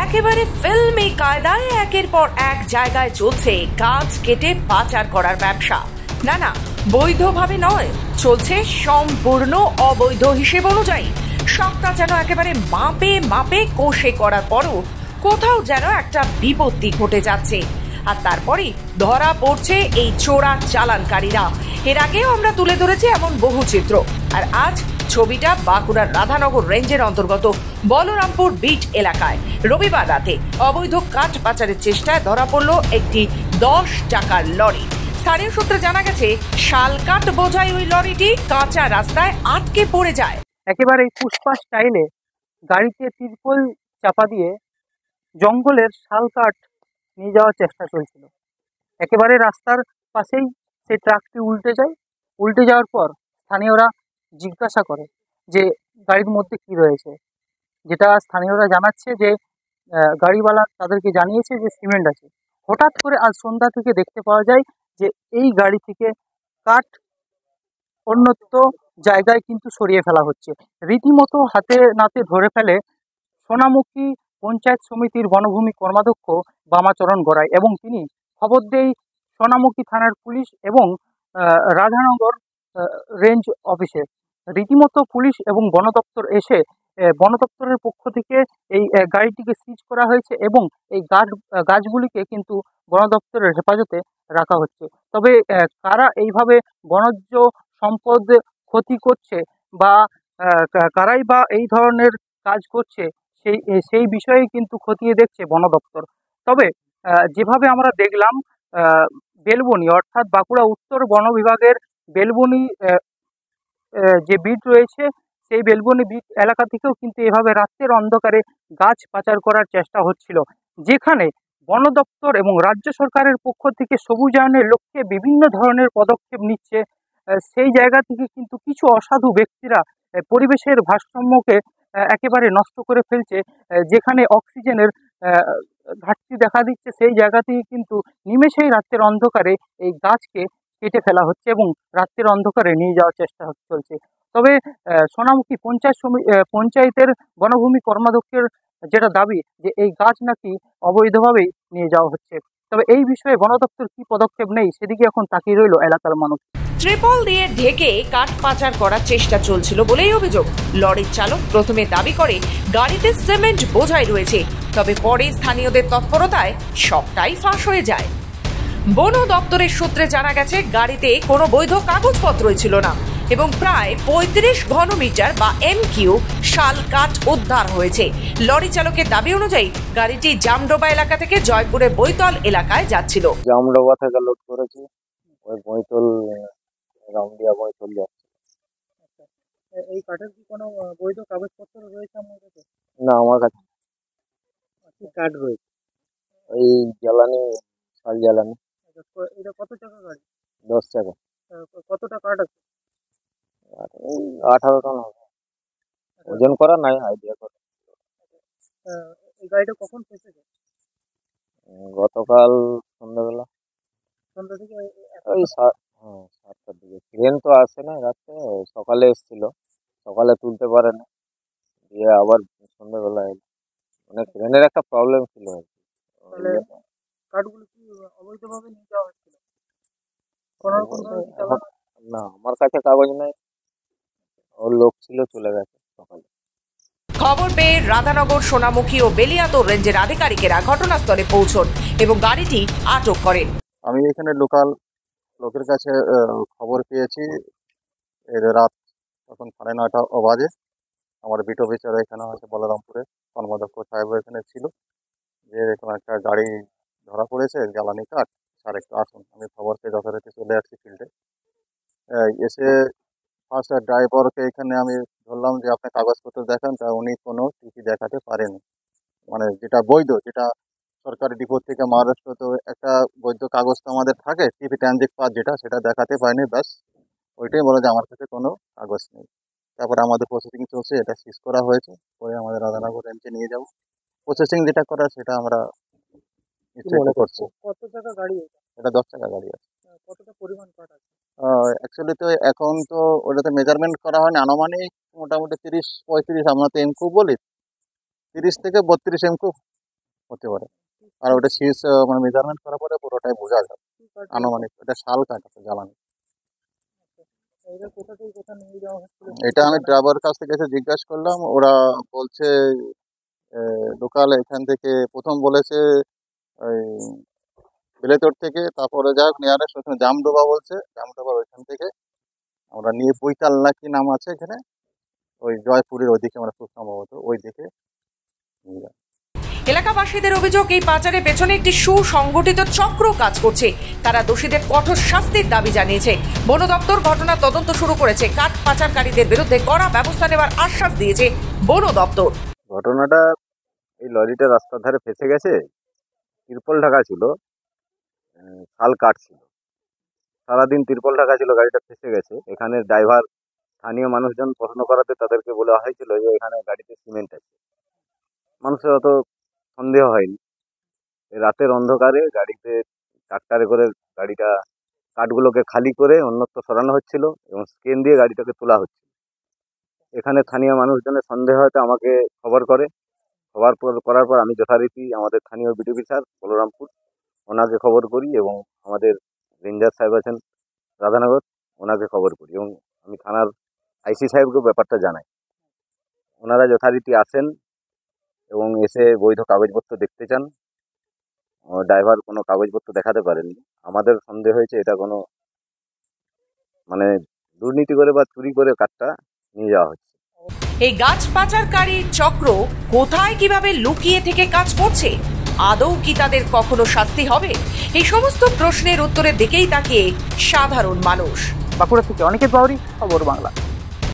একেবারে ফিল্মি কায়দায় একের পর এক জায়গায় চলছে গাছ কেটে পাচার করার ব্যবসা। না না, বৈধভাবে নয়, চলছে সম্পূর্ণ অবৈধ হিসেব অনুযায়ী। সবটা যেন একেবারে মাপে মাপে কষে করার পরও কোথাও যেন একটা বিপত্তি ঘটে যাচ্ছে। আর তারপরে ধরা পড়ছে এই চোরা চালানকারীরা। এর আগেও আমরা তুলে ধরেছি এমন বহু চিত্র। আর আজ ছবিটা বাঁকুড়ার রাধানগর রেঞ্জের অন্তর্গত বলরামপুর বিট এলাকায় রবিবার রাতে অবৈধ কাঠ পাচারের চেষ্টায় ধরা পড়ল একটি 10 টাকার লরি। স্থানীয় সূত্রে জানা গেছে, শাল কাঠ বোঝাই ওই লরিটি কাঁচা রাস্তায় আটকে পড়ে যায়। একেবারে পুষ্পা স্টাইলে গাড়িতে তিরপল চাপা দিয়ে জঙ্গলের শাল কাঠ নিয়ে যাওয়ার চেষ্টা চলছিল। একেবারে রাস্তার পাশেই সেই ট্রাকটি উল্টে যাওয়ার পর স্থানীয়রা জিজ্ঞাসা করে যে গাড়ির মধ্যে কি রয়েছে। যেটা স্থানীয়রা জানাচ্ছে যে গাড়িওয়ালা তাদেরকে জানিয়েছে যে সিমেন্ট আছে। হঠাৎ করে আজ সন্ধ্যা থেকে দেখতে পাওয়া যায় যে এই গাড়ি থেকে কাঠ অন্যত্র জায়গায় কিন্তু সরিয়ে ফেলা হচ্ছে। রীতিমতো হাতে নাতে ধরে ফেলে সোনামুখী পঞ্চায়েত সমিতির বনভূমি কর্মাধ্যক্ষ বামাচরণ গড়াই, এবং তিনি খবর দেয় সোনামুখী থানার পুলিশ এবং রাধানগর রেঞ্জ অফিসে। রীতিমতো পুলিশ এবং বন দপ্তর এসে বন দপ্তরের পক্ষ থেকে এই গাড়িটিকে সিজ করা হয়েছে এবং এই গাছগুলিকে কিন্তু বন দপ্তরের হেফাজতে রাখা হচ্ছে। তবে কারা এইভাবে বনজ সম্পদ ক্ষতি করছে বা কারাই বা এই ধরনের কাজ করছে সেই বিষয়ে কিন্তু খতিয়ে দেখছে বন দপ্তর। তবে যেভাবে আমরা দেখলাম, বেলবনি অর্থাৎ বাঁকুড়া উত্তর বন বিভাগের বেলবনি যে বিট রয়েছে, সেই বেলবনি বিট এলাকা থেকেও কিন্তু এভাবে রাতের অন্ধকারে গাছ পাচার করার চেষ্টা হচ্ছিল, যেখানে বন দপ্তর এবং রাজ্য সরকারের পক্ষ থেকে সবুজায়নের লক্ষ্যে বিভিন্ন ধরনের পদক্ষেপ নিচ্ছে। সেই জায়গা থেকে কিন্তু কিছু অসাধু ব্যক্তিরা পরিবেশের ভারসাম্যকে একেবারে নষ্ট করে ফেলছে। যেখানে অক্সিজেনের ঘাটতি দেখা দিচ্ছে, সেই জায়গা থেকে কিন্তু নিমেষেই রাতের অন্ধকারে এই গাছকে কেটে ফেলা হচ্ছে এবং রাতের অন্ধকারে নিয়ে যাওয়ার চেষ্টা চলছে। তবে সোনামুখী পঞ্চায়েতের বনভূমি কর্মাধ্যক্ষের যেটা দাবি যে এই গাছ নাকি অবৈধভাবেই নিয়ে যাওয়া হচ্ছে। তবে এই বিষয়ে বন দপ্তর কি পদক্ষেপ নেই সেদিকে এখন তাকিয়ে রইল এলাকার মানুষ। ট্রিপল দিয়ে ঢেকে কাঠ পাচার করার চেষ্টা চলছিল বলেই অভিযোগ। লরির চালক প্রথমে দাবি করে গাড়িতে সিমেন্ট বোঝাই রয়েছে, তবে পরে স্থানীয়দের তৎপরতায় সবটাই ফাঁস হয়ে যায়। বন দপ্তরের সূত্রে জানা গেছে, গাড়িতে কোনো বৈধ কাগজপত্রই ছিল না এবং প্রায় 35 ঘনমিটার বা MQ শাল কাঠ উদ্ধার হয়েছে। লরি চালকের দাবি অনুযায়ী গাড়িটি জামডোবা এলাকা থেকে জয়পুরের বৈতল এলাকায় যাচ্ছিল। জামডোবা থেকে লোড করেছি, ওই বৈতল রামদিয়া বৈতল যাচ্ছে। এই কাঠের কি কোনো বৈধ কাগজপত্র রয়েছে আমার কাছে? না, আমার কাছে কি কাঠ রয়েছে? ওই জ্বালানি, শাল জ্বালানি। এটা কত টাকা গাড়ি? 10 টাকা। কতটা কাঠ আছে? আর এই 18 টন হবে। ওজন করা নাই, আইডিয়া করা। এই গাড়িটা কখন ফেসেছে? গতকাল সন্ধ্যাবেলা, সন্ধ্যা থেকে ওই 7টার দিকে। ট্রেন তো আসে না রাত্রে, সকালে এসেছিল, সকালে তুলতে পারে না, দিয়ে আবার সন্ধ্যাবেলা এলো। মানে ট্রেনের একটা প্রবলেম ছিল আর কি। তাহলে কাঠগুলো কি অবৈধভাবে নিয়ে যাওয়া হচ্ছিল? কোনো রকম ভাবে কি চালানো? না, আমার কাছে কাগজ নাই, ওর লোক ছিল, চলে গেছে সকালে। খবর পেয়ে রাধানগর, সোনামুখী ও বেলিয়াতোর রেঞ্জের আধিকারিকেরা ঘটনাস্থলে পৌঁছন এবং গাড়িটি আটক করেন। আমি এখানে লোকাল লোকের কাছে খবর পেয়েছি, এর রাত তখন 9:30 বাজে। আমার বিট অফিসার এখানে আছে বলরামপুরে, কর্মাধ্যক্ষ সাহেব এখানে ছিল, যে এরকম একটা গাড়ি ধরা পড়েছে জ্বালানি কাঠ, স্যার একটু আসুন। আমি খবর পেয়ে যথারীতি চলে আসছি ফিল্ডে। এসে ফার্স্ট ড্রাইভারকে এখানে আমি ধরলাম যে আপনি কাগজপত্র দেখান, তা উনি কোনো টিসি দেখাতে পারেনি। মানে যেটা বৈধ, যেটা সরকারি ডিপো থেকে মহারাষ্ট্র, তো একটা বৈধ কাগজ তো আমাদের থাকে, টিভি ট্রানজিট পাস, যেটা সেটা দেখাতে পারেনি। ব্যাস ওইটাই বলে যে আমার কাছে কোনো কাগজ নেই। তারপরে আমাদের প্রসেসিং চলছে, এটা সিজ করা হয়েছে, পরে আমাদের রাধানগর রেঞ্জে নিয়ে যাব। প্রসেসিং যেটা করা সেটা আমরা নিশ্চয়ই করছি। কত টাকা গাড়ি এটা? এটা 10 টাকা গাড়ি আছে। কতটা পরিমাণ কাঠ আছে? অ্যাকচুয়ালি তো এখন তো ওটাতে মেজারমেন্ট করা হয়নি, আনুমানিক মোটামুটি 30-35, আমরা তো এমকু বলি, 30 থেকে 32 এমকু হতে পারে। আর ওটা শীষ মানে মেজারমেন্ট করার পরে পুরোটাই বোঝা যায় আনুমানিক। এটা শাল কাঠ আছে জ্বালানি। এটা কোথা থেকে কোথা নিয়ে যাওয়া হচ্ছিল? এটা আমি ড্রাইভারের কাছ থেকে এসে জিজ্ঞাসা করলাম, ওরা বলছে লোকাল এখান থেকে প্রথম বলেছে ওই বেলেতর থেকে, তারপরে যাই হোক নিয়ারেস্ট ওখানে জামডোবা বলছে, জামডোবার ওইখান থেকে আমরা নিয়ে বৈতাল না কি নাম আছে এখানে, ওই জয়পুরের ওইদিকে আমরা খুব সম্ভবত ওই দিকে নিয়ে যাই। এলাকাবাসীদের অভিযোগ, এই পাচারের পেছনে একটি সুসংগঠিত চক্র কাজ করছে। তারা দোষীদের কঠোর শাস্তির দাবি জানিয়েছে। বন দপ্তর ঘটনার তদন্ত শুরু করেছে। কাঠ পাচারকারীদের বিরুদ্ধে কড়া ব্যবস্থা নেওয়ার আশ্বাস দিয়েছে বন দপ্তর। ঘটনাটা এই লরিটা রাস্তার ধারে ফেসে গেছে, তিরপল ঢাকা ছিল, শাল কাঠ ছিল, সারাদিন তিরপল ঢাকা ছিল, গাড়িটা ফেসে গেছে। এখানে ড্রাইভার স্থানীয় মানুষজন প্রশ্ন করাতে তাদেরকে বলা হয়েছিল যে এখানে গাড়িতে সিমেন্ট আছে। মানুষের অত সন্দেহ হয়নি। এই রাতের অন্ধকারে গাড়িতে ট্রাক্টরে করে গাড়িটা কাঠগুলোকে খালি করে অন্যত্র সরানো হচ্ছিল এবং স্ক্রেন দিয়ে গাড়িটাকে তোলা হচ্ছিল। এখানে স্থানীয় মানুষজনের সন্দেহ হয়তো আমাকে খবর করার পর আমি যথারীতি আমাদের স্থানীয় বিডিপি স্যার বলরামপুর, ওনাকে খবর করি এবং আমাদের রেঞ্জার সাহেব আছেন রাধানগর, ওনাকে খবর করি এবং আমি থানার আইসি সাহেবকে ব্যাপারটা জানাই। ওনারা যথারীতি আসেন এবং এসে বৈধ কাগজপত্র দেখতে চান। ড্রাইভার কোনো কাগজপত্র দেখাতে পারেননি। আমাদের সন্দেহ হয়েছে এটা কোনো মানে দুর্নীতি করে বা চুরি করে কাঠটা নিয়ে যাওয়া হচ্ছে। এই গাছ পাচারকারী চক্র কোথায় কিভাবে লুকিয়ে থেকে কাজ করছে, আদৌ কি তাদের কখনো শাস্তি হবে? এই সমস্ত প্রশ্নের উত্তরের দিকেই তাকিয়ে সাধারণ মানুষ। বাঁকুড়া থেকে অনিকেত বাউরি, খবর বাংলা।